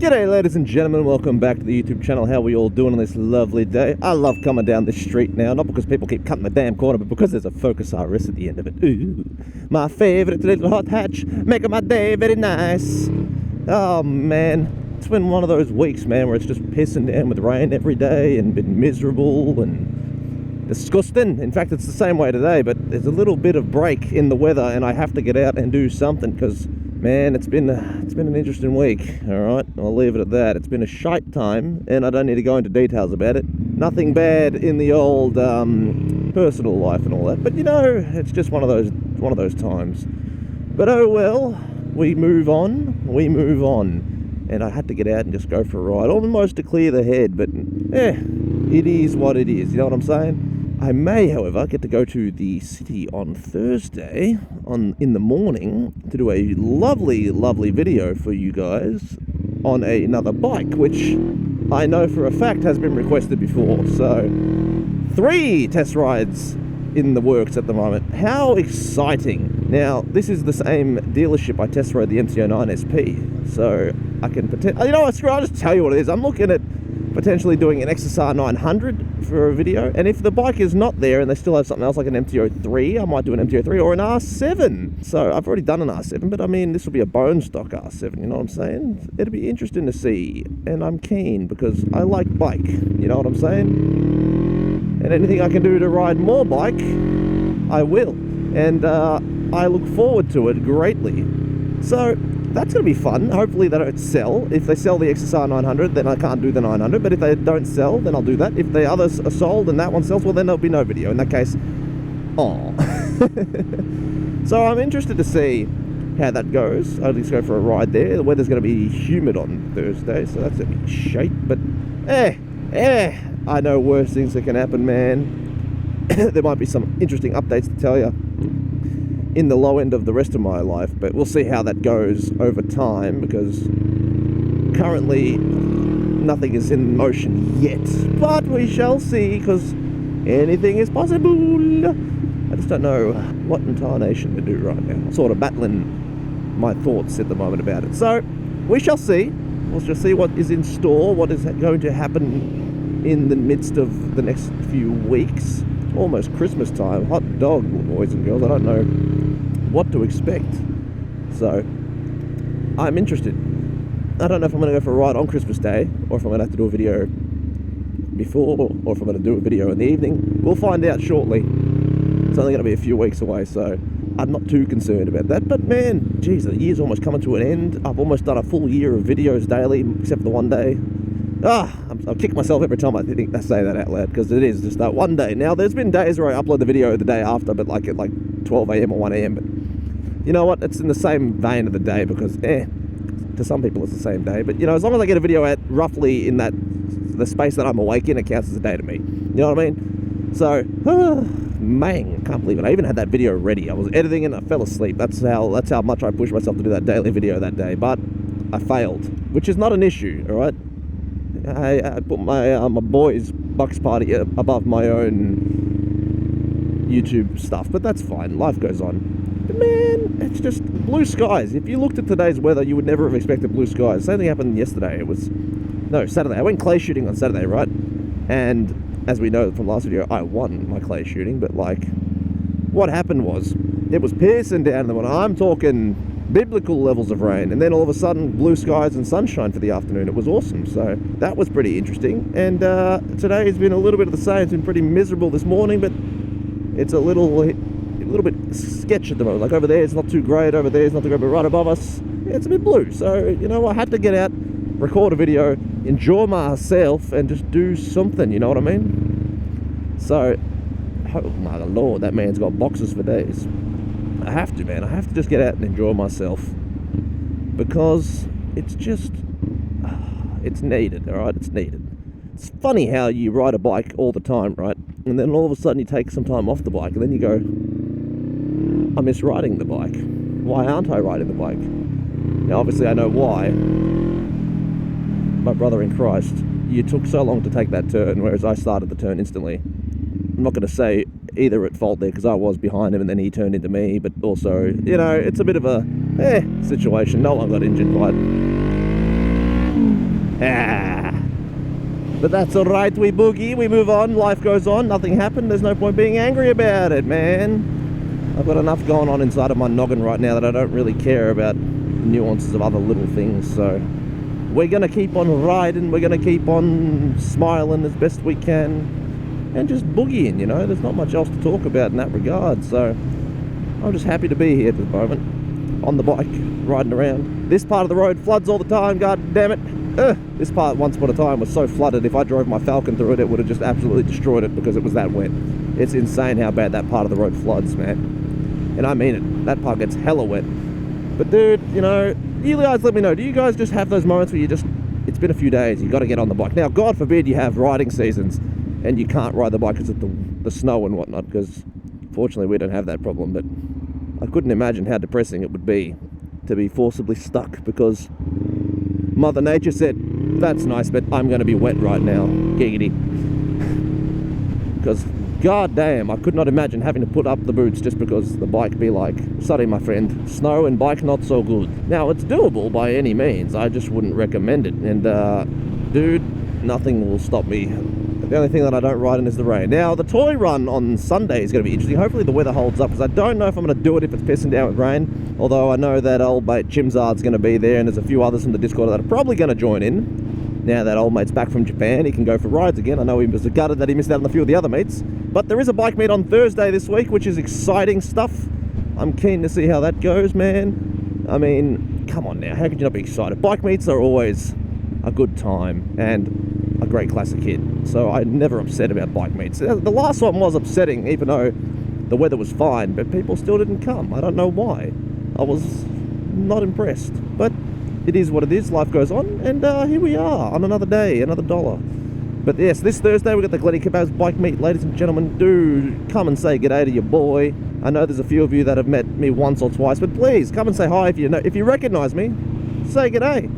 G'day ladies and gentlemen, welcome back to the YouTube channel. How are we all doing on this lovely day? I love coming down this street now, not because people keep cutting the damn corner, but because there's a Focus RS at the end of it. Ooh, my favourite little hot hatch, making my day very nice. Oh man, it's been one of those weeks, man, where it's just pissing down with rain every day and been miserable and disgusting. In fact, it's the same way today, but there's a little bit of break in the weather and I have to get out and do something because, man, it's been an interesting week, alright? I'll leave it at that. It's been a shite time, and I don't need to go into details about it. Nothing bad in the old personal life and all that, but you know, it's just one of those times. But oh well, we move on. And I had to get out and just go for a ride, almost to clear the head, but it is what it is, you know what I'm saying? I may, however, get to go to the city on Thursday in the morning to do a lovely, lovely video for you guys on another bike, which I know for a fact has been requested before. So 3 test rides in the works at the moment. How exciting. Now, this is the same dealership I test rode the MT-09 SP, so I can you know what, screw it, I'll just tell you what it is. I'm looking at potentially doing an XSR 900 for a video, and if the bike is not there and they still have something else like an MT-03, I might do an MT-03 or an R7. So I've already done an R7, but I mean, this will be a bone stock R7, you know what I'm saying? It'll be interesting to see, and I'm keen because I like bike, you know what I'm saying? And anything I can do to ride more bike, I will, and I look forward to it greatly. So that's going to be fun. Hopefully they don't sell. If they sell the XSR 900, then I can't do the 900. But if they don't sell, then I'll do that. If the others are sold and that one sells, well, then there'll be no video. In that case, So I'm interested to see how that goes. I'll just go for a ride there. The weather's going to be humid on Thursday, so that's a bit shite. But, I know worse things that can happen, man. There might be some interesting updates to tell you in the low end of the rest of my life, but we'll see how that goes over time, because currently nothing is in motion yet, but we shall see, because anything is possible. I just don't know what intonation to do right now. I'm sort of battling my thoughts at the moment about it, so we shall see. We'll just see what is in store, what is going to happen in the midst of the next few weeks. Almost Christmas time. Hot dog, boys and girls. I don't know what to expect. So, I'm interested. I don't know if I'm going to go for a ride on Christmas Day, or if I'm going to have to do a video before, or if I'm going to do a video in the evening. We'll find out shortly. It's only going to be a few weeks away, so I'm not too concerned about that. But man, geez, the year's almost coming to an end. I've almost done a full year of videos daily, except for the one day. I'll kick myself every time I say that out loud, because it is just that one day. Now, there's been days where I upload the video the day after, but like at 12 a.m. or 1 a.m. But you know what? It's in the same vein of the day, because to some people it's the same day. But you know, as long as I get a video out roughly in the space that I'm awake in, it counts as a day to me. You know what I mean? So, man, I can't believe it. I even had that video ready. I was editing and I fell asleep. That's how much I pushed myself to do that daily video that day. But I failed, which is not an issue. All right. I put my boys' Bucks party above my own YouTube stuff, but that's fine. Life goes on. But man, it's just blue skies. If you looked at today's weather, you would never have expected blue skies. Same thing happened yesterday. Saturday. I went clay shooting on Saturday, right? And as we know from last video, I won my clay shooting. But what happened was, it was pissing down in the morning. I'm talking biblical levels of rain, and then all of a sudden blue skies and sunshine for the afternoon. It was awesome, so that was pretty interesting. And today has been a little bit of the same. It's been pretty miserable this morning, but it's a little bit sketch at the moment. Like over there it's not too great, over there it's not too great, but right above us it's a bit blue. So you know, I had to get out, record a video, enjoy myself, and just do something, you know what I mean? So, oh my lord, that man's got boxes for days. I have to, man. I have to just get out and enjoy myself, because it's just, it's needed, all right? It's needed. It's funny how you ride a bike all the time, right? And then all of a sudden you take some time off the bike, and then you go, I miss riding the bike. Why aren't I riding the bike? Now, obviously I know why. My brother in Christ, you took so long to take that turn, whereas I started the turn instantly. I'm not going to say either at fault there, because I was behind him and then he turned into me, but also, you know, it's a bit of a situation. No one got injured by it. But that's alright, we boogie, we move on, life goes on, nothing happened, there's no point being angry about it, man. I've got enough going on inside of my noggin right now that I don't really care about nuances of other little things, so we're gonna keep on riding, we're gonna keep on smiling as best we can, and just boogieing, you know, there's not much else to talk about in that regard, so I'm just happy to be here at the moment, on the bike, riding around. This part of the road floods all the time, god damn it. This part, once upon a time, was so flooded, if I drove my Falcon through it, it would have just absolutely destroyed it because it was that wet. It's insane how bad that part of the road floods, man. And I mean it, that part gets hella wet. But dude, you know, you guys let me know, do you guys just have those moments where you just, it's been a few days, you got to get on the bike? Now, God forbid you have riding seasons and you can't ride the bike because of the snow and whatnot, because fortunately we don't have that problem, but I couldn't imagine how depressing it would be to be forcibly stuck because Mother Nature said, that's nice, but I'm going to be wet right now. Giggity. Because, god damn, I could not imagine having to put up the boots just because the bike be like, sorry my friend, snow and bike not so good. Now, it's doable by any means, I just wouldn't recommend it. And, dude, nothing will stop me. The only thing that I don't ride in is the rain. Now, the toy run on Sunday is going to be interesting. Hopefully the weather holds up, because I don't know if I'm going to do it if it's pissing down with rain. Although I know that old mate Chimzard's going to be there, and there's a few others from the Discord that are probably going to join in. Now that old mate's back from Japan, he can go for rides again. I know he was gutted that he missed out on a few of the other mates. But there is a bike meet on Thursday this week, which is exciting stuff. I'm keen to see how that goes, man. I mean, come on now, how could you not be excited? Bike meets are always a good time, and a great classic hit, so I'm never upset about bike meets. The last one was upsetting, even though the weather was fine, but people still didn't come. I don't know why. I was not impressed, but it is what it is. Life goes on, and here we are on another day, another dollar. But yes, this Thursday we've got the Glenny Kebabs bike meet. Ladies and gentlemen, do come and say g'day to your boy. I know there's a few of you that have met me once or twice, but please come and say hi if you know. If you recognise me, say g'day.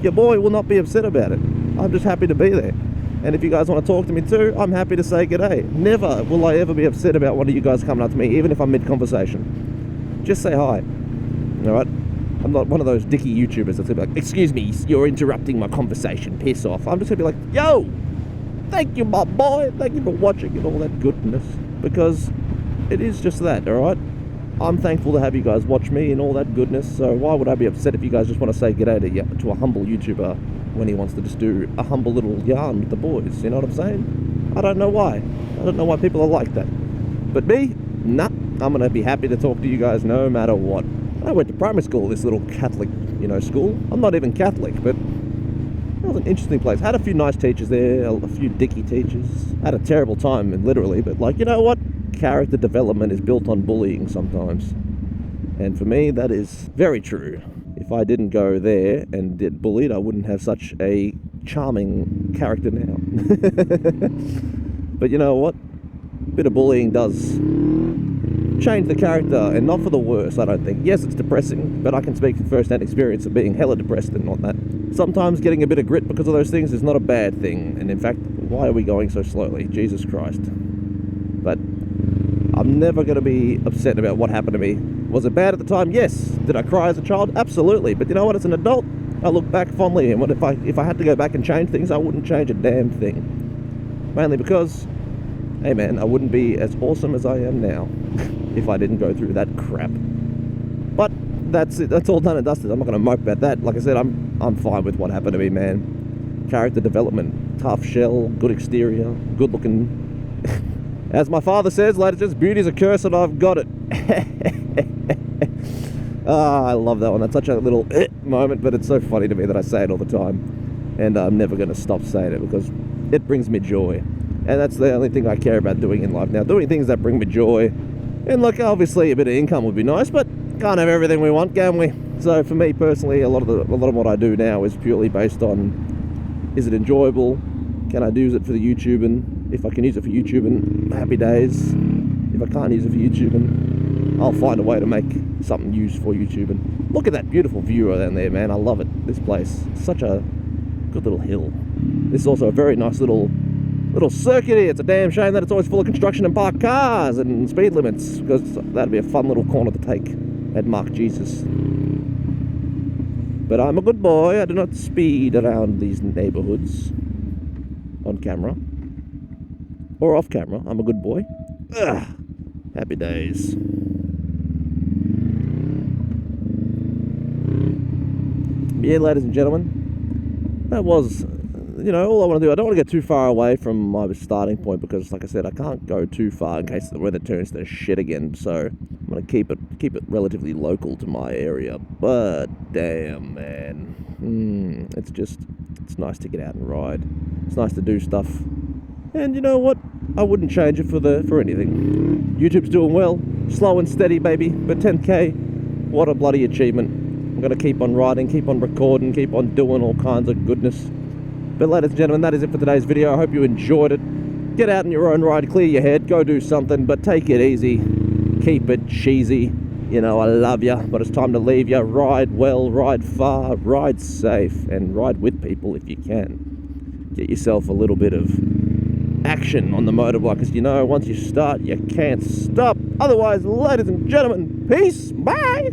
Your boy will not be upset about it. I'm just happy to be there. And if you guys want to talk to me too, I'm happy to say g'day. Never will I ever be upset about one of you guys coming up to me, even if I'm mid-conversation. Just say hi. Alright? I'm not one of those dicky YouTubers that's gonna be like, excuse me, you're interrupting my conversation, piss off. I'm just gonna be like, yo! Thank you, my boy! Thank you for watching and all that goodness. Because it is just that, alright? I'm thankful to have you guys watch me and all that goodness, so why would I be upset if you guys just want to say g'day to a humble YouTuber when he wants to just do a humble little yarn with the boys, you know what I'm saying? I don't know why. I don't know why people are like that. But me? Nah, I'm going to be happy to talk to you guys no matter what. I went to primary school, this little Catholic, you know, school. I'm not even Catholic, but it was an interesting place. Had a few nice teachers there, a few dicky teachers. Had a terrible time, literally, but like, you know what? Character development is built on bullying sometimes. And for me, that is very true. If I didn't go there and get bullied, I wouldn't have such a charming character now. But you know what? A bit of bullying does change the character, and not for the worse, I don't think. Yes, it's depressing, but I can speak from first-hand experience of being hella depressed and whatnot. Sometimes getting a bit of grit because of those things is not a bad thing. And in fact, why are we going so slowly? Jesus Christ. But I'm never going to be upset about what happened to me. Was it bad at the time? Yes. Did I cry as a child? Absolutely. But you know what? As an adult, I look back fondly, and if I had to go back and change things, I wouldn't change a damn thing. Mainly because, hey man, I wouldn't be as awesome as I am now if I didn't go through that crap. But that's it. That's all done and dusted. I'm not going to mope about that. Like I said, I'm fine with what happened to me, man. Character development, tough shell, good exterior, good looking. As my father says, ladies, just beauty's a curse, and I've got it. I love that one. That's such a little moment, but it's so funny to me that I say it all the time. And I'm never going to stop saying it because it brings me joy. And that's the only thing I care about doing in life now. Doing things that bring me joy. And look, obviously a bit of income would be nice, but can't have everything we want, can we? So for me personally, a lot of what I do now is purely based on, is it enjoyable? Can I use it for the YouTubing? If I can use it for YouTubing, happy days. If I can't use it for YouTubing, I'll find a way to make something used for YouTubing. Look at that beautiful view down there, man. I love it. This place, such a good little hill. This is also a very nice little circuit here. It's a damn shame that it's always full of construction and parked cars and speed limits, because that'd be a fun little corner to take at Mark Jesus. But I'm a good boy. I do not speed around these neighborhoods on camera or off camera. I'm a good boy. Ugh. Happy days. Yeah, ladies and gentlemen, that was, all I want to do. I don't want to get too far away from my starting point because, like I said, I can't go too far in case the weather turns to shit again. So I'm going to keep it relatively local to my area. But damn, man, it's nice to get out and ride. It's nice to do stuff. And you know what? I wouldn't change it for anything. YouTube's doing well, slow and steady, baby. But 10K, what a bloody achievement. I'm going to keep on riding, keep on recording, keep on doing all kinds of goodness. But ladies and gentlemen, that is it for today's video. I hope you enjoyed it. Get out on your own ride, clear your head, go do something, but take it easy. Keep it cheesy. I love you, but it's time to leave you. Ride well, ride far, ride safe, and ride with people if you can. Get yourself a little bit of action on the motorbike, because once you start, you can't stop. Otherwise, ladies and gentlemen, peace, bye!